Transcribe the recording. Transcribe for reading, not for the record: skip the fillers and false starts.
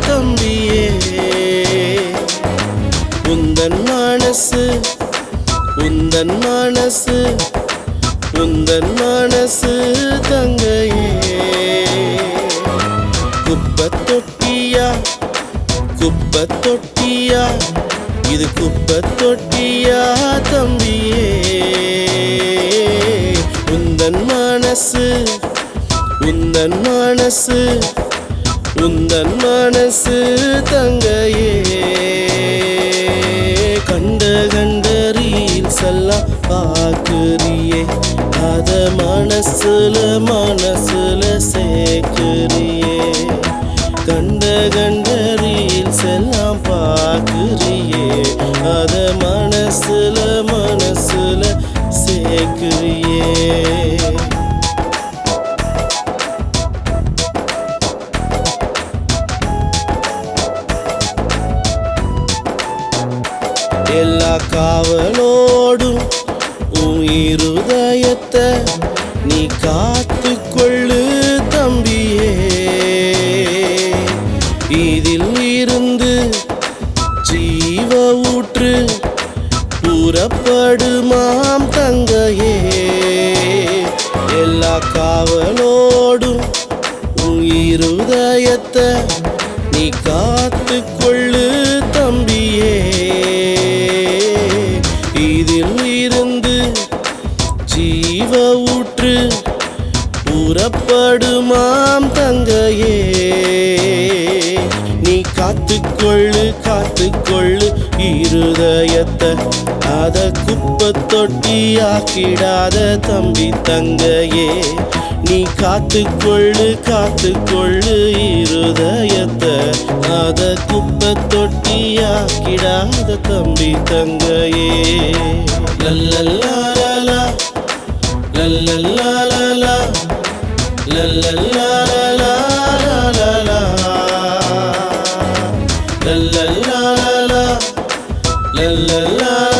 தம்பியே உந்தன் மனசு உந்தன் மனசு உந்தன் மனசு தங்கையே குப்பத்தொட்டியா குப்பத்தொட்டியா இது குப்பத்தொட்டியா தம்பியே உந்தன் மனசு உந்தன் மனசு உந்தன் மனசு தங்கையே கண்ட கண்ட ரீல்ஸ் எல்லாம் பார்க்குறியே அத மனசுல மனசுல சேர்க்குறியே கண்ட கண்ட ரீல்ஸ் எல்லாம் பார்க்குறியே அத மனசுல மனசுல சேர்க்குறியே எல்லா காவலோடும் உன் இருதயத்தை நீ காத்துக்கொள்ளு தம்பியே இதில் இருந்து ஜீவ ஊற்று புறப்படுமாம் தங்கையே எல்லா காவலோடும் உன் இருதயத்தை நீ காத்துக்கொள்ளு தம்பியே இதில் இருந்து ஜீவ ஊற்று புறப்படுமாம் தங்கையே நீ காத்துக்கொள்ளு காத்துக்கொள்ளு இருதயத்தை அத குப்பத்தொட்டியாக்கிடாத தம்பி தங்கையே நீ காத்துக்கொள்ளு காத்துக்கொள்ளு இருதயத்தை அத குப்பத்தொட்டியாக்கிடாத தம்பி தங்கையே லல்லல்லாலா லல்லல்லாலா லல்லல்லாலா லல்லல்லாலா லல்லல்லாலா